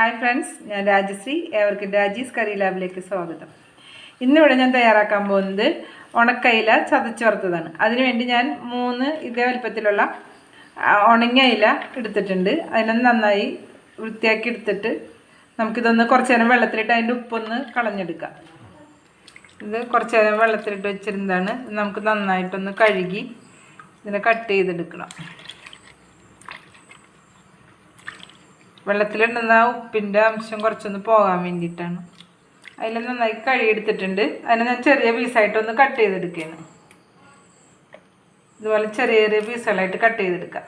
Hi friends, ഞാൻ രാജശ്രീ. ഏവർക്കും രാജീസ് കറി ലാബിലേക്ക് സ്വാഗതം. ഇന്നിവിടെ ഞാൻ തയ്യാറാക്കാൻ പോകുന്നത് ഉണക്കയില ചതച്ച് വറുത്തതാണ്. അതിനുവേണ്ടി ഞാൻ 3 ഇതേ വലുപ്പത്തിലുള്ള ഉണങ്ങിയ ഇല എടുത്തിട്ടുണ്ട്. അതിനൊന്ന് നന്നായി വൃത്തിയാക്കി എടുത്തിട്ട് നമുക്കിതൊന്ന് കുറച്ച് നേരം വെള്ളത്തിലിട്ട് അതിൻ്റെ ഉപ്പൊന്ന് കളഞ്ഞെടുക്കാം. ഇത് കുറച്ച് നേരം വെള്ളത്തിലിട്ട് വെച്ചിരുന്നതാണ്. നമുക്ക് നന്നായിട്ടൊന്ന് കഴുകി ഇതിനെ കട്ട് ചെയ്തെടുക്കണം. വെള്ളത്തിലിടുന്ന ഉപ്പിൻ്റെ അംശം കുറച്ചൊന്ന് പോകാൻ വേണ്ടിയിട്ടാണ്. അതിൽ നന്നായി കഴുകിയെടുത്തിട്ടുണ്ട്. അതിനെ ഞാൻ ചെറിയ പീസായിട്ടൊന്ന് കട്ട് ചെയ്തെടുക്കുകയാണ്. ഇതുപോലെ ചെറിയ ചെറിയ പീസുകളായിട്ട് കട്ട് ചെയ്തെടുക്കാം.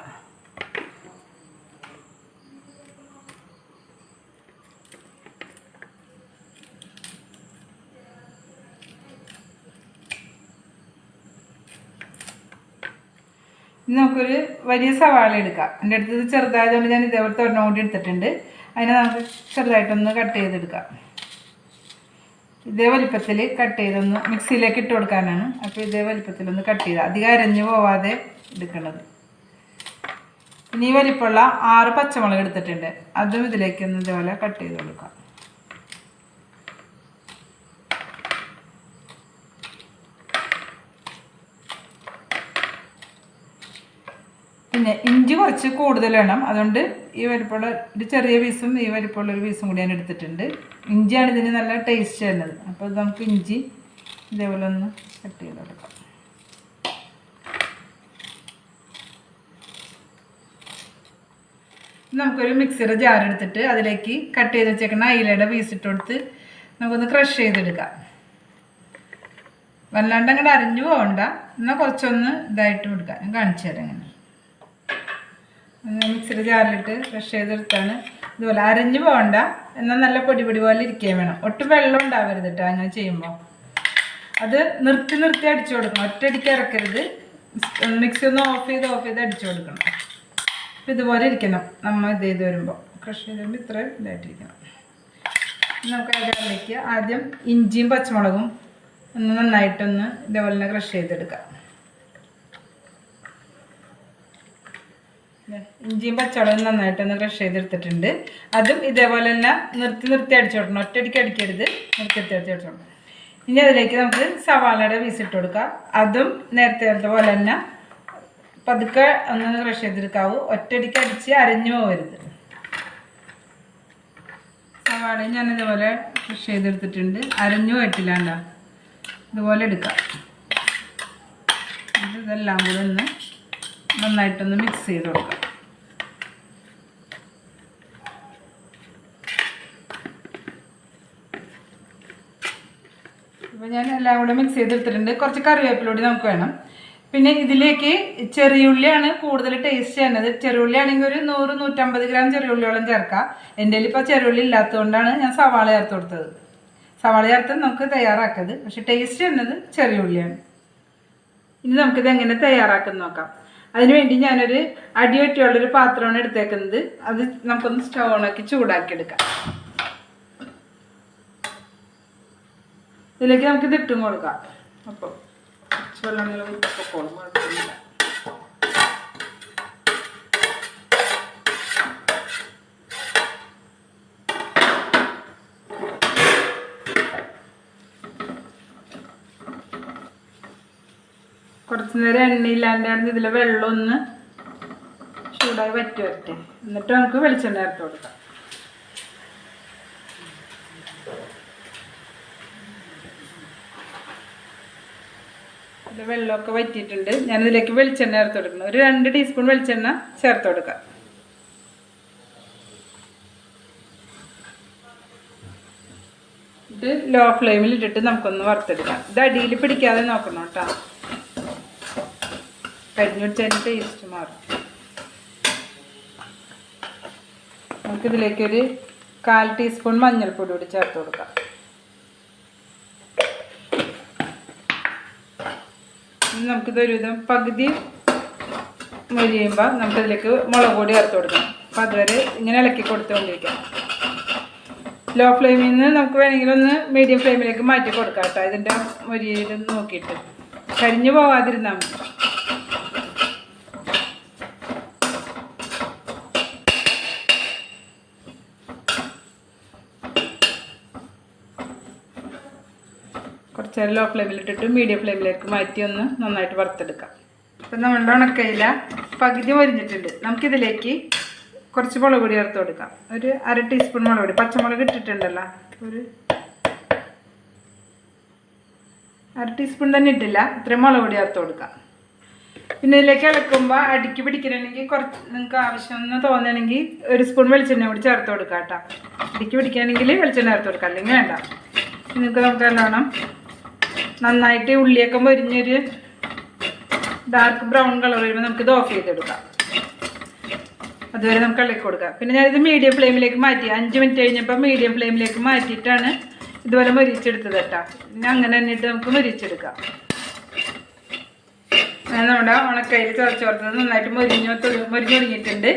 നമുക്കൊരു വലിയ സവാള എടുക്കാം. എൻ്റെ അടുത്ത് ചെറുതായതുകൊണ്ട് ഞാൻ ഇതേപോലത്തെ ഒരെണ്ണം കൂടി എടുത്തിട്ടുണ്ട്. അതിനെ നമുക്ക് ചെറുതായിട്ടൊന്ന് കട്ട് ചെയ്തെടുക്കാം. ഇതേ വലിപ്പത്തിൽ കട്ട് ചെയ്തൊന്ന് മിക്സിയിലേക്ക് ഇട്ട് കൊടുക്കാനാണ്. അപ്പോൾ ഇതേ വലിപ്പത്തിലൊന്ന് കട്ട് ചെയ്താൽ അധികം അരഞ്ഞു പോവാതെ എടുക്കേണ്ടത്. ഇനി ഈ വലിപ്പമുള്ള 6 പച്ചമുളക് എടുത്തിട്ടുണ്ട്. അതും ഇതിലേക്കൊന്ന് ഇതേപോലെ കട്ട് ചെയ്ത് കൊടുക്കാം. പിന്നെ ഇഞ്ചി കുറച്ച് കൂടുതൽ വേണം. അതുകൊണ്ട് ഈ വലിപ്പമുള്ള ഒരു ചെറിയ പീസും ഈ വലിപ്പമുള്ള ഒരു പീസും കൂടി ഞാൻ എടുത്തിട്ടുണ്ട്. ഇഞ്ചിയാണ് ഇതിന് നല്ല ടേസ്റ്റ് വരുന്നത്. അപ്പോൾ നമുക്ക് ഇഞ്ചി ഇതേപോലെ ഒന്ന് കട്ട് ചെയ്ത് കൊടുക്കാം. നമുക്കൊരു മിക്സിയുടെ ജാർ എടുത്തിട്ട് അതിലേക്ക് കട്ട് ചെയ്ത് വെച്ചേക്കുന്ന അയിലയുടെ പീസ് ഇട്ട് കൊടുത്ത് നമുക്കൊന്ന് ക്രഷ് ചെയ്തെടുക്കാം. വല്ലാണ്ട് അങ്ങോട്ട് അരിഞ്ഞു പോകണ്ട, എന്നാൽ കുറച്ചൊന്ന് ഇതായിട്ട് കൊടുക്കാം. ഞാൻ കാണിച്ചു തരാം. അങ്ങനെ മിക്സിയുടെ ജാറിലിട്ട് ക്രഷ് ചെയ്തെടുത്താണ്. ഇതുപോലെ അരഞ്ഞു പോകണ്ട, എന്നാൽ നല്ല പൊടി പൊടി പോലെ ഇരിക്കുകയും വേണം. ഒട്ടും വെള്ളം ഉണ്ടാവരുത് കേട്ടോ. അങ്ങനെ ചെയ്യുമ്പോൾ അത് നിർത്തി നിർത്തി അടിച്ചു കൊടുക്കണം. ഒറ്റയടിക്ക് ഇറക്കരുത്. മിക്സി ഒന്ന് ഓഫ് ചെയ്ത് അടിച്ചു കൊടുക്കണം. അപ്പോൾ ഇതുപോലെ ഇരിക്കണം. നമ്മൾ ഇത് ചെയ്ത് വരുമ്പോൾ ക്രഷ് ചെയ്ത് വരുമ്പോൾ ഇത്ര ഇതായിട്ടിരിക്കണം. നമുക്ക് അതിലേക്ക് ആദ്യം ഇഞ്ചിയും പച്ചമുളകും ഒന്ന് നന്നായിട്ടൊന്ന് ഇതേപോലെ തന്നെ ക്രഷ് ചെയ്തെടുക്കാം. ഇഞ്ചിയും പച്ചമുളകും നന്നായിട്ടൊന്ന് ക്രഷ് ചെയ്തെടുത്തിട്ടുണ്ട്. അതും ഇതേപോലെ തന്നെ നിർത്തി അടിച്ചു കൊടുക്കണം. ഒറ്റയടിക്ക് അടിക്കരുത്, നിർത്തി അടിച്ചു കൊടുക്കണം. ഇനി അതിലേക്ക് നമുക്ക് സവാളയുടെ പീസ് ഇട്ട് കൊടുക്കാം. അതും നേരത്തെ പോലെ തന്നെ പതുക്കെ ഒന്ന് ക്രഷ് ചെയ്തെടുക്കാവൂ. ഒറ്റയടിക്ക് അടിച്ച് അരഞ്ഞു പോകരുത്. സവാളയും ഞാൻ ഇതുപോലെ ക്രഷ് ചെയ്തെടുത്തിട്ടുണ്ട്. അരഞ്ഞു പോയിട്ടില്ലാണ്ട ഇതുപോലെ എടുക്കാം. ഇതെല്ലാം കൂടെ ഒന്ന് നന്നായിട്ടൊന്ന് മിക്സ് ചെയ്ത് കൊടുക്കാം. അപ്പോൾ ഞാൻ എല്ലാം കൂടെ മിക്സ് ചെയ്തെടുത്തിട്ടുണ്ട്. കുറച്ച് കറിവേപ്പിലൂടെ നമുക്ക് വേണം. പിന്നെ ഇതിലേക്ക് ചെറിയുള്ളിയാണ് കൂടുതൽ ടേസ്റ്റ് ചെയ്യുന്നത്. ചെറിയുള്ളി ആണെങ്കിൽ ഒരു 100-150 ഗ്രാം ചെറിയുള്ളിയോളം ചേർക്കാം. എൻ്റെ കയ്യിൽ ഇപ്പോൾ ചെറിയുള്ളി ഇല്ലാത്തതുകൊണ്ടാണ് ഞാൻ സവാള ചേർത്ത് കൊടുത്തത്. സവാള ചേർത്ത് നമുക്ക് തയ്യാറാക്കത്, പക്ഷെ ടേസ്റ്റ് ചെയ്യുന്നത് ചെറിയുള്ളിയാണ്. ഇനി നമുക്കിത് എങ്ങനെ തയ്യാറാക്കുന്നത് നോക്കാം. അതിനുവേണ്ടി ഞാനൊരു അടിയൊറ്റിയുള്ളൊരു പാത്രമാണ് എടുത്തേക്കുന്നത്. അത് നമുക്കൊന്ന് സ്റ്റൗ ഓണാക്കി ചൂടാക്കിയെടുക്കാം. ഇതിലേക്ക് നമുക്കിത് ഇട്ടും കൊടുക്കാം. അപ്പോൾ വെള്ളം പൊക്കോളും, കുഴപ്പമില്ല. കുറച്ച് നേരം എണ്ണയില്ലാണ്ടാണ് ഇതിലെ വെള്ളം ഒന്ന് ചൂടായി വറ്റി വരട്ടെ. എന്നിട്ട് നമുക്ക് വെളിച്ചെണ്ണ ചേർത്ത് കൊടുക്കാം. ഇതിൽ വെള്ളമൊക്കെ വറ്റിയിട്ടുണ്ട്. ഞാനിതിലേക്ക് വെളിച്ചെണ്ണ ചേർത്ത് കൊടുക്കണം. ഒരു 2 ടീസ്പൂൺ വെളിച്ചെണ്ണ ചേർത്ത് കൊടുക്കാം. ഇത് ലോ ഫ്ലെയിമിൽ ഇട്ടിട്ട് നമുക്കൊന്ന് വറുത്തെടുക്കാം. ഇത് അടിയിൽ പിടിക്കാതെ നോക്കണം കേട്ടോ. കരിഞ്ഞു വെച്ചതിൻ്റെ ടേസ്റ്റ് മാറും. നമുക്കിതിലേക്കൊരു 1/4 ടീസ്പൂൺ മഞ്ഞൾപ്പൊടി കൂടി ചേർത്ത് കൊടുക്കാം. നമുക്കിതൊരുവിധം പകുതി മൊരിയുമ്പോൾ നമുക്കിതിലേക്ക് മുളക് പൊടി ചേർത്ത് കൊടുക്കണം. അപ്പോൾ അതുവരെ ഇങ്ങനെ ഇളക്കി കൊടുത്തുകൊണ്ടിരിക്കാം. ലോ ഫ്ലെയിമിൽ നിന്ന് നമുക്ക് വേണമെങ്കിൽ ഒന്ന് മീഡിയം ഫ്ലെയിമിലേക്ക് മാറ്റി കൊടുക്കാം കേട്ടോ. ഇതിൻ്റെ മൊരിയിൽ നോക്കിയിട്ട് കരിഞ്ഞു പോവാതിരുന്നാൽ മതി. കുറച്ച് ലോ ഫ്ലെയിമിലിട്ടിട്ട് മീഡിയം ഫ്ലെയിമിലേക്ക് മാറ്റി ഒന്ന് നന്നായിട്ട് വറുത്തെടുക്കാം. അപ്പം നമ്മളുടെ ഉണക്കയില പകുതി മൊരിഞ്ഞിട്ടുണ്ട്. നമുക്കിതിലേക്ക് കുറച്ച് മുളക് പൊടി ചേർത്ത് കൊടുക്കാം. ഒരു 1/2 ടീസ്പൂൺ മുളക് പൊടി. പച്ചമുളക് ഇട്ടിട്ടുണ്ടല്ലോ, ഒരു 1/2 ടീസ്പൂൺ തന്നെ ഇട്ടില്ല, ഇത്രയും മുളക് പൊടി ചേർത്ത് കൊടുക്കാം. പിന്നെ ഇതിലേക്ക് ഇളക്കുമ്പോൾ അടിക്ക് പിടിക്കണമെങ്കിൽ കുറച്ച് നിങ്ങൾക്ക് ആവശ്യമെന്ന് തോന്നുകയാണെങ്കിൽ 1 സ്പൂൺ വെളിച്ചെണ്ണ കൂടി ചേർത്ത് കൊടുക്കാം കേട്ടോ. അടിക്ക് പിടിക്കുകയാണെങ്കിൽ വെളിച്ചെണ്ണ ചേർത്ത് കൊടുക്കാം, അല്ലെങ്കിൽ വേണ്ട. നിങ്ങൾക്ക് നല്ലോണം നന്നായിട്ട് ഉള്ളിയൊക്കെ മൊരിഞ്ഞൊരു ഡാർക്ക് ബ്രൗൺ കളർ വരുമ്പോൾ നമുക്കിത് ഓഫ് ചെയ്തെടുക്കാം. അതുവരെ നമുക്ക് ഇളക്കി കൊടുക്കാം. പിന്നെ ഞാനിത് മീഡിയം ഫ്ലെയിമിലേക്ക് മാറ്റി 5 മിനിറ്റ് കഴിഞ്ഞപ്പോൾ മീഡിയം ഫ്ലെയിമിലേക്ക് മാറ്റിയിട്ടാണ് ഇതുപോലെ മൊരിച്ചെടുത്തത് കേട്ടോ. പിന്നെ അങ്ങനെ തന്നെയിട്ട് നമുക്ക് മൊരിച്ചെടുക്കാം. നമ്മുടെ ഉണക്കയിൽ ചേർത്തത് നന്നായിട്ട് മൊരിഞ്ഞൊടുങ്ങിയിട്ടുണ്ട്.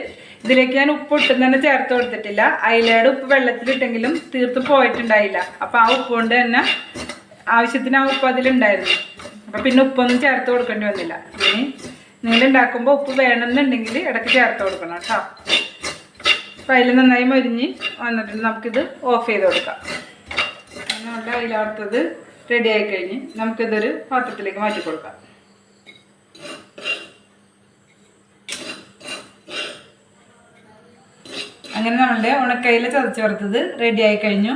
ഇതിലേക്ക് ഞാൻ ഉപ്പ് ഒട്ടും തന്നെ ചേർത്ത് കൊടുത്തിട്ടില്ല. അയലയുടെ ഉപ്പ് വെള്ളത്തിലിട്ടെങ്കിലും തീർത്ത് പോയിട്ടുണ്ടായില്ല. അപ്പോൾ ആ ഉപ്പ് കൊണ്ട് തന്നെ ആവശ്യത്തിന് ആ ഉപ്പ് അതിലുണ്ടായിരുന്നു. അപ്പോൾ പിന്നെ ഉപ്പൊന്നും ചേർത്ത് കൊടുക്കേണ്ടി വന്നില്ല. ഇനി നിങ്ങൾ ഉണ്ടാക്കുമ്പോൾ ഉപ്പ് വേണമെന്നുണ്ടെങ്കിൽ ഇടയ്ക്ക് ചേർത്ത് കൊടുക്കണം കേട്ടോ. അപ്പോൾ അതിൽ നന്നായി മൊരിഞ്ഞ് വന്നിട്ട് നമുക്കിത് ഓഫ് ചെയ്ത് കൊടുക്കാം. നമ്മുടെ അയില വറുത്തത് റെഡി ആയി കഴിഞ്ഞ് നമുക്കിതൊരു പാത്രത്തിലേക്ക് മാറ്റി കൊടുക്കാം. അങ്ങനെ നമ്മളുടെ ഉണക്കയില ചതച്ച് വറുത്തത് റെഡി ആയി കഴിഞ്ഞു.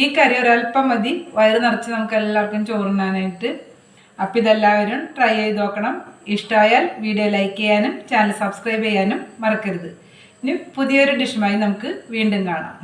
ഈ കറി ഒരല്പം മതി വയറ് നിറച്ച് നമുക്ക് എല്ലാവർക്കും ചോറുണ്ണാനായിട്ട്. അപ്പം ഇതെല്ലാവരും ട്രൈ ചെയ്ത് നോക്കണം. ഇഷ്ടമായാൽ വീഡിയോ ലൈക്ക് ചെയ്യാനും ചാനൽ സബ്സ്ക്രൈബ് ചെയ്യാനും മറക്കരുത്. ഇനി പുതിയൊരു ഡിഷുമായി നമുക്ക് വീണ്ടും കാണാം.